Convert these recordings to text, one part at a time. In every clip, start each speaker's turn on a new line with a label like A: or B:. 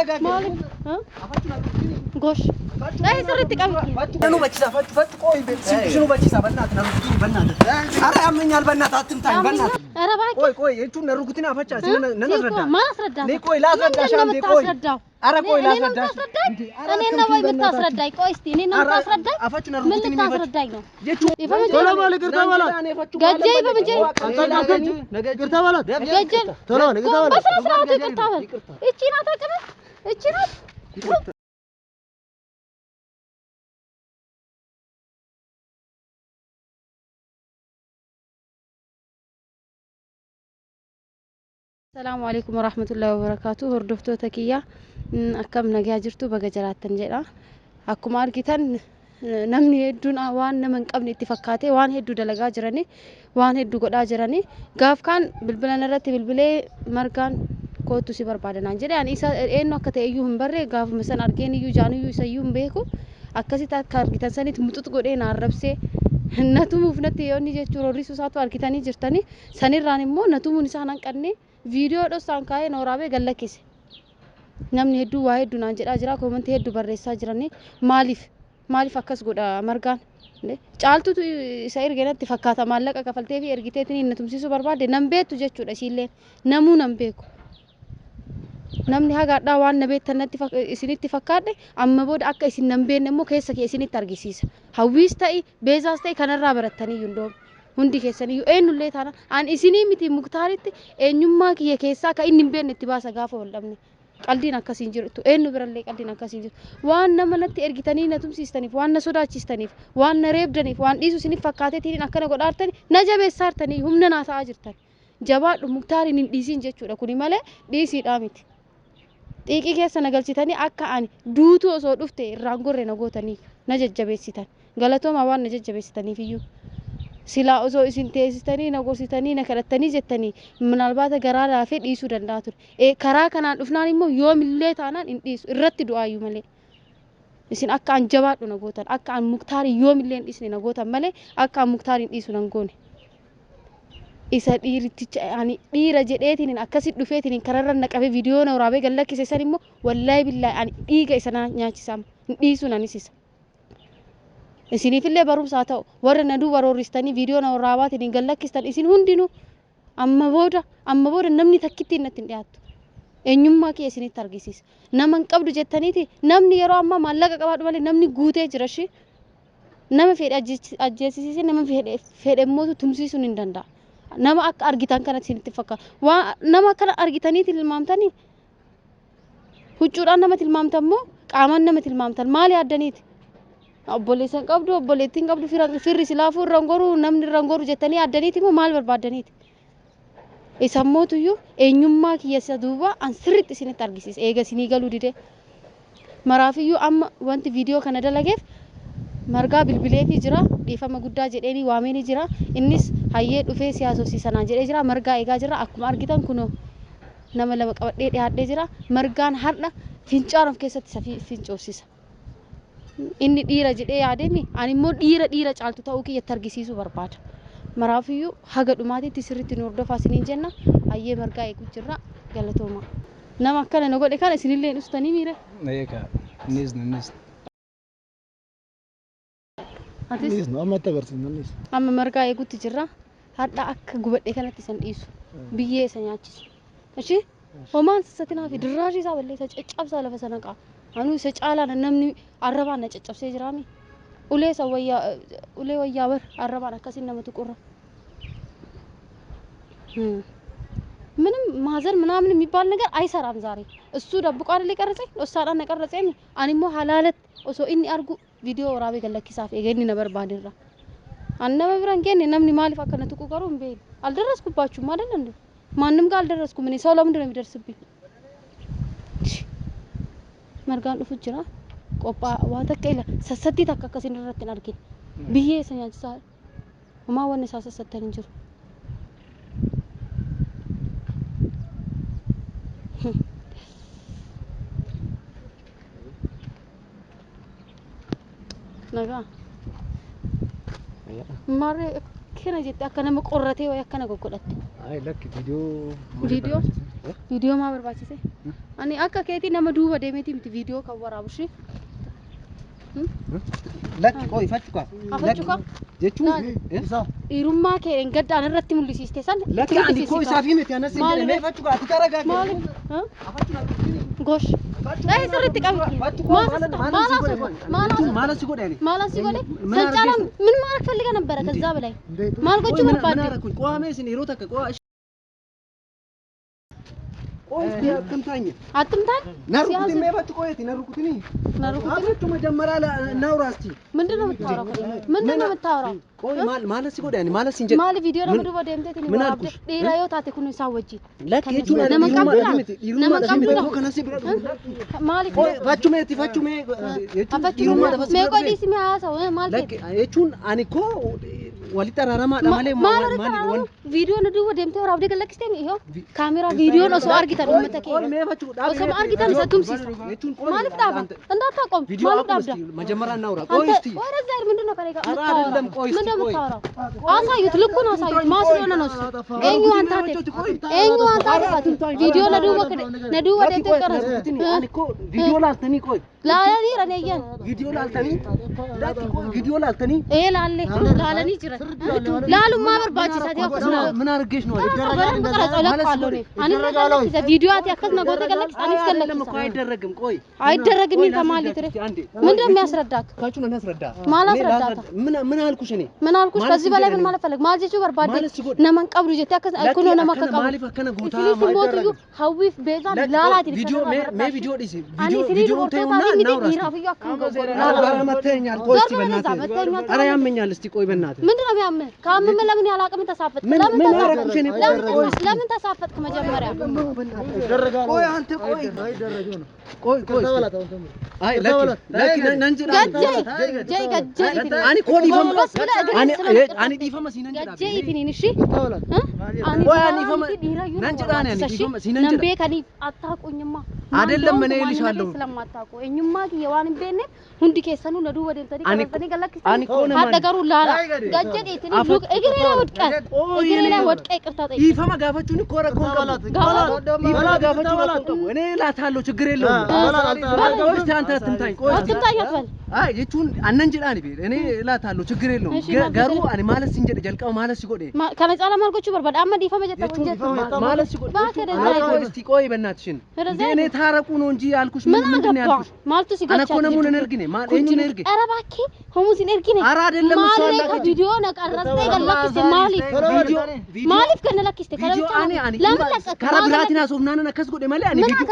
A: مالك ها قوش لا سرتك
B: شنو بتشا فت قوي شنو بتشا بنات ኧረ ያመኛል በእናትህ አትምታኝ በእናትህ
A: ኧረ እባክህ
B: ቆይ እቱን ነርጉትና ፈቻ ነነስረዳ
A: ما اسرዳ
B: ነይ ቆይ ላስረዳሽ አንዴ ቆይ ኧረ ቆይ ላስረዳሽ
A: እኔ ነው ወይ የምታስረዳኝ ቆይ እስቲ እኔ ነው የምታስረዳኝ
B: አፈች ነርጉትና
A: ምን ታስረዳኝ ነው
B: ቶሎ በል ይቅርታ በላት
A: ገጀይ በመጀይ
B: ይቅርታ በላት
A: ገጀል
B: ቶሎ በል ይቅርታ በላት
A: በስነ ስርዓት ይቅርታ በል እቺ ናት አቅም እቺ ናት السلام عليكم ورحمة الله وبركاته هردفتو تكيا أكم نجا جرتو بجرات تنجلا أكم أركيتن نمني هدون وان نمن قبل اتفاقاتي وان هدو دلقا جراني وان هدو قد جراني قاف كان بالبلان رتي بالبلي مركان كوتو سيبر بعدنا نجري يعني إيسا إنه كتأيوهم بري قاف مثلا أركيني يو جانو يو سيوم بيكو أكاسي تكار كتان سني تمتوت قدين عرب سي نتو مفنتي يوني جتورو ريسو ساتو أركيتاني جرتاني سني راني مو نتو منسانا كارني ቪዲዮ ዶሳን ካይ ኖራቤ ገለኪስ namni hedduu waa hedduu naan jedhaa jira koomenti hedduu barreessaa jirani maaliif akkas godha margaan caaltutu isa ergenatti fakkaata maallaqa kafaltee fi ergiteetiin inni tumsiisuu barbaade nan beektu jechuudha isiillee namuu nan beeku namni hagaadhaa waan na beektannatti isinitti fakkaadhe amma booda akka isin nan beekne immoo keessa kee isinitti argisiisa hawwiis ta'e beezaas ta'e kanarraa barattanii yundoom hundi keessanii eenyullee taana an isinii miti muktaaritti eenyummaa kiyya keessaa ka inni hin beekne itti baasa gaafa wal dhabne qaldiin akkasiin jirtu eenyu birallee qaldiin akkasiin jirtu waan nama natti ergitanii na tumsiistaniif waan na sodaachistaniif waan na reebdaniif waan dhiisu isiniif fakkaateetiin akkana godhaartanii na jabeessaartanii humna naa ta'aa jirtan jabaadhu muktaariin hin dhiisiin jechuudha kuni malee dhiisiidhaa miti xiiqii keessa na galchitanii akka ani duutu osoo dhufte irraan gorre na gootanii na jajjabeessitan galatooma waan na jajjabeessitaniif iyyuu sila osoo isin teessitanii na gorsitanii na kadhattanii jettanii minaalbaata garaa laafee dhiisuu danda'a ture karaa kanaan dhufnaan immoo yoomillee taanaan hin dhiisu irratti du'aayyuu malee isin akka an jabaadhu na gootan akka an muktaarii yoomillee hin dhiisne na gootan malee akka an muktaariin dhiisu nan goone isa dhiiriticha ani dhiira jedheetiin akkasitti dhufeetiin kararra naqabe viidiyoo na waraabee gallakkise san immoo wallaahi billaahi ani dhiiga isa nyaachisam hin dhiisu nanis isa isinifillee barumsa ta'u warra na duuba rooristanii viidiyoo na waraabaatiin gallakkistan isin hundinuu amma booda namni takkitti natti hin dhiyaattu eenyummaa kee isinitti argisiisa nama hin qabdu jettaniiti namni yeroo ammaa maallaqa qabaadhu malee namni guutee jira shi nama fedhe ajjeesisiise nama fedhe immoo tumsiisuun hin danda'a nama akka argitan kanatti isinitti fakkaata nama akkana argitaniiti tilmaamtanii huccuudhaan nama tilmaamtan moo qaamaan nama tilmaamtan maali addaniiti obboleessan qabdu obboleettiin qabdu firri silaafuu rangoru namni rangoru jettanii addaniiti moo maal barbaadaniiti isammootuyyuu eenyummaa kiyya duuba an sirriitti isinitti argisiisa eega isinii galuu dide maraafiyyuu amma wanti viidiyoo kana dalageef margaa bilbileetii jira dhiifama guddaa jedheeni waameeni jira innis hayyee dhufee siyaasofsiisanaa jedhee jira margaa eegaa jira akkuma argitan kunoo nama lama qabadhee dhiyaadhee jira margaan har'a fincaan of keessatti fincoofsisa inni dhiira jedhee yaademi ani immoo dhiira caaltu ta'uu kiyyatti argisiisuu barbaada maraafiyyuu haga dhumaatiitti sirriitti nu hordofaa isiniin jenna hayyee margaa eeguu jirra galatooma nama akkana na godhe kana isinillee dhustanii miire
B: eega nis
A: atis
B: amma tagarsin
A: amma margaa eeguutti jirra hadha akka gubadhe kanatti isan dhiisu biyyee isa nyaachisu እሺ homaan sassatinaa fi dirraashi isaa balleessa caccabsaa lafa sana qaa anu isa caalaan namni arrabaan na caccabsee jiraami ulee wayyaa bar arrabaan akkasiin nama tuqurra ምንም ማዘር ምናምን የሚባል ነገር አይሰራም ዛሬ እሱ ደብቆ አይደል ቀረጸኝ ዶሳዳን ነቀረጸኝ አንሞ ሐላለት ኦሶ ኢኒ አርጉ ቪዲዮ ወራቤ ገለኪሳፍ ኤገኒ ነበር ባድራ አነመ ብራን ገኒ ነምኒ ማሊፍ አከነ ትቁ ቀሩ እንበ አልደረስኩባችሁም አይደል እንዴ ማንንም ጋር አልደረስኩም እኔ ሰው ለምንድን ነው የሚደርስብኝ margaan dhufu jira qophaa waa takka ila sassatti takka akkasin irratti argin biyyee isa nyaachisaa homaa wanni isaa sassattan jiru nagaa maree kana jette akka nama qorratee way akkana goggodhatte
B: ay lakki viidiyoo
A: maa barbaachise ani akka keetii nama duuba deemeeti miti viidiyoo kan waraabu shi
B: lakki qoy fachuka jechuun
A: dhiirummaa kee engaddaan irratti mul'isiiste san
B: lakki ani koo isaa fi miti anas hin jedhe fachuka ati taragaagee
A: gosh dai sirriitti qabu
B: maalas godhani
A: sancaala ምን ማድረግ ፈልገህ ነበረ ከዛ በላይ ማልጎቹ መባደ
B: ቆሜ ሲን ይሮታ ከቆ ቆይ አትምታኝ ናሩኩት ሜበት ቆየት ናሩኩትኒ አፈቹ መጀመሪያ ናውራስቲ
A: ምንድነው የምታወራው
B: ቆይ ማለት ሲጎዳኒ ማለት ሲንጀ
A: ማል ቪዲዮ ነው ወደ ደምቴት ነው አብደ ዲራዮ ታቴ ኩኑ ሳወጂ
B: ለከቹ ከነሲ ብረዱ
A: ማል
B: ፈቹ ሜ
A: ቆዲስ ሚያሳው ማል
B: ለከቹን አኒኮ ወሊጠራራማ ለማለ
A: ማል ቪዲዮ ነው ወደ ደምቴ ወራ አብደ ገለክስቴ ይሄው ካሜራ ቪዲዮ ነው ሰው አርጊታ ነው መተከ ሰው አርጊታ ነው ሰቱም ሲስ ማል ዳባ እንዳታቆም ማል ዳባ
B: መጀመሪያ እናውራ ቆይ እስቲ
A: ወረዛ ምንድነው ከኔ ጋር
B: አይደለም ቆይ
A: አሳዩት ልኩን አሳዩት ማስሎና ነው ኤኙ አንታቴ ቪዲዮ ነዱ ወደ ተቀረጽ
B: እኮ ቪዲዮ ላልተኒ ቆይ
A: ላላኒ ረነየን
B: ቪዲዮ ላልተኒ
A: ላለኒ ጅረ ላሉ ማበር ባቺ ሳዲያ
B: ምን አርገሽ ነው
A: ቪዲዮ አትያከስ ነገ ተቀለቅስ አኒስ ከለቅስ
B: እኮ አይደረግም ቆይ
A: አይደረግም ተማሊ ትረ ምንድነው የሚያስረዳክ
B: ካቹን እናስረዳ
A: ማላስረዳታ
B: ምን አልኩሽ እኔ
A: ምን አልኩሽ ከዚህ በላይ ምን ማለት ፈለግ ማልጂቹ በርባዴ ነመን ቀብሩ ጀት ያከስ አይኩኖ ነመን ቀብሩ
B: ማሊፍ ከነ ጎታ
A: ማይደረግ ሀዊፍ ቤዛ ላላት
B: ቪዲዮ ቪዲዮ ዲሲ ቪዲዮ ተይውና ናውራስ
A: ይራፍዩ አከን ጎጎረ
B: መተኛል ቆይ እስቲ በእናትህ ኧረ ያመኛል እስቲ ቆይ በእናትህ
A: ምንድነው ያመህ ካመመ ለምን ያላቀም ተሳፈጥክ ለምን ተሳፈጥክ መጀመሪያ
B: ቆይ አንተ ቆይ አይ ለኪ ነንጅራ
A: ጀይ
B: አኒ ኮዲ አኒ ዲፈማ ሲነንጅራ
A: ጀይ ቲኒን እሺ
B: ቆይ አኒ ዲፈማ ነንጅራ ነኝ ዲፈማ ሲነንጅራ
A: ነምቤ ከኒ አታቆኝማ
B: አይደለም እኔ ልሻለሁ
A: ስለማታቆ እኝማ የዋን ቤነ ሁንዲ ከሰኑ ነዱ ወደን ተዲ ከበተኒ ገለክስ
B: አኒ ኮነ
A: አደገሩ ላላ ገጀ ዲቲኒ ሉክ እግሬ ላይ ወድቀ ይቅርታ ጠይቅ
B: ዲፈማ ጋፈቹን ኮረኮን ዲፈማ ጋፈቹን ኮረኮን እኔ ላታለው ችግር የለውም ባጋውስ አንተ አትምታኝ ቆይ
A: አትምታኝ አትበል
B: አይ የቹን አነንጅዳኒ ቤ እኔ ላታለው ችግር የለውም ገሩ አኒ ማለት ሲንጀደ ጀልቀው ማለት ሲጎዴ
A: ከነጻላ ማልጎቹ በርባዳ አማ ዲፈማ ጀታ ወንጀት
B: ማለት ሲጎዴ እስቲ ቆይ በእናትሽን እኔ ታረቁ ነው እንጂ ያልኩሽ ምንድን ነው ያልኩሽ
A: ማልቱ ሲገቻ
B: አና ኮነ ሙን ነርግኔ ማን እኝ ነርግ
A: ኧረ ባኪ ሆሙስ ነርግኔ
B: ኧረ አይደለም እሱ አላከ
A: ቪዲዮ ነቀረስተ ገለክስ ማሊፍ ከነለክስተ
B: ቪዲዮ አኒ ለምን ከራብራቲና ሶፍናና ከስጎዴ ማለ አኒ ቪዲዮ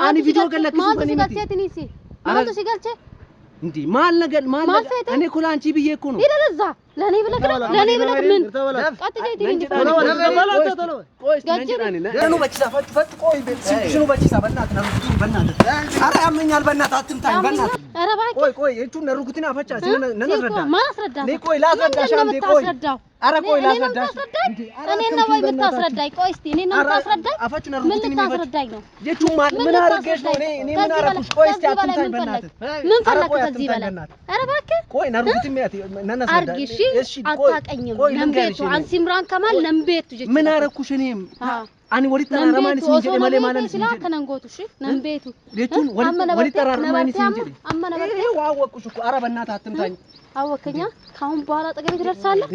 B: አኒ ቪዲዮ ገለክስ ከኔ
A: ማልቱ ማልቱ ሲገልጨ
B: እንዴ ማል ነገር ማል እኔ እኮ ላንቺ ብዬ እኮ ነው
A: ይደረዛ ለኔ ብለክ ምን ቀጥጄ እንዴ
B: ቆይ ነንጅራኒ ነኑ በቺሳ ፈጥ ቆይ ሽኑ በቺሳ በእናትህ ኧረ ያመኛል በእናትህ አትምታኝ በእናትህ
A: ኧረ ባኪ
B: ቆይ እቹን ነሩኩቲና አፈቻ ነነስረዳ
A: ማስረዳ
B: እኔ ቆይ ላስረዳሽ አንዴ ቆይ ኧረ ቆይ ላስረዳሽ
A: እኔ ነው ወይ የምታስረዳኝ ቆይ እስቲ እኔ ነው የምታስረዳኝ
B: አፈቹ ነሩኩቲኒ
A: የምታስረዳኝ ነው
B: የቹ ምን አረገሽ ነው እኔ ምን አረኩሽ ቆይ እስቲ አትምታኝ በእናትህ
A: ምን ፈለክ ከዚህ በላይ ኧረ ባኪ
B: ቆይ ነሩኩቲኒ ነነስረዳ
A: እሺ አታቀኝም ነምቤቱ አንሲምራን ከማል ነምቤቱ ጀች
B: ምን አረኩሽ እኔም አኒ ወዲ ተራራማኒ ሲንጀ ማለ ማለ
A: ሲንጀ ከነንጎቱ እሺ ነምቤቱ
B: ለቱን ወዲ ተራራማኒ ሲንጀ ዋወቁሽ እኮ ኧረ በእናትህ አትምታኝ
A: አወከኛ ካሁን በኋላ ጠገቤ ትደርሳለህ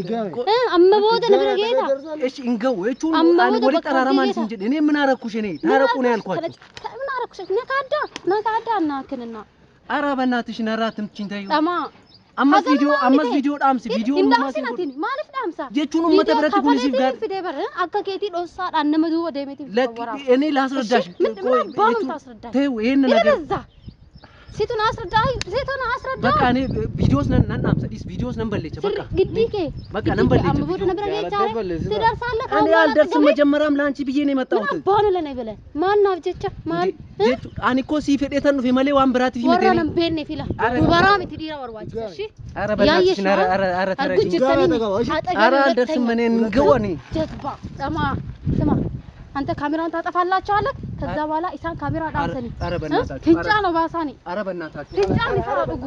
A: አመቦደ ነገር ጌታ
B: እሺ እንገው እቹን አኒ ወዲ ተራራማኒ ሲንጀ እኔ ምን አረኩሽ እኔ ታረቁ ነው ያልኳችሁ
A: ምን አረኩሽ ነካዳ እናክንና
B: ኧረ በእናትሽ ነራ ትምቺኝ ታዩ
A: ጠማ
B: አማስ ቪዲዮ ዳምስ ቪዲዮ
A: ማለፍ ዳምሳ
B: የቹኑ መተብረት ኩንሲ ጋር
A: ፊዴበር አከኬቲ ዶሳ አነመዱ ወደሜቲ
B: ወራ እኔ ላስረዳሽ
A: ቆይ ባም ታስረዳሽ
B: ተው ይሄን ነገር
A: ሴቱን አስረዳ
B: በቃ እኔ ቪዲዮስ ነናምሳ ዲስ ቪዲዮስ ነንበለች በቃ
A: ግዲኬ
B: በቃ ነንበለች
A: አምቦድ ነበር ያቻለ ትደርሳለህ
B: እኔ አልደርስም መጀመራም ላንቺ ብዬ ነው የመጣሁት
A: ባኑ ለኔ ብለ ማን አብጀቻ ማን
B: አኒ ኮ ሲፈዴተን ነው ፈመሌ ዋን ብራት ፊ መተኒ
A: ወራንም ቤኔ ፊላ ዱባራም ትዲራ ወርዋጭ እሺ
B: ኧረ በላሽ ኧረ ተረጂ ኧረ አልደርስም እኔ እንገወኒ
A: ጀትባ ጠማ ስማ አንተ ካሜራውን ታጠፋላችኋለህ ከዛ በኋላ ኢሳን ካሜራ ዳንሰኒ
B: ኧረ በእናታችሁ
A: ትንጫ ነው ባሳኒ
B: ኧረ በእናታችሁ
A: ትንጫ ነው ይሰራዱጉ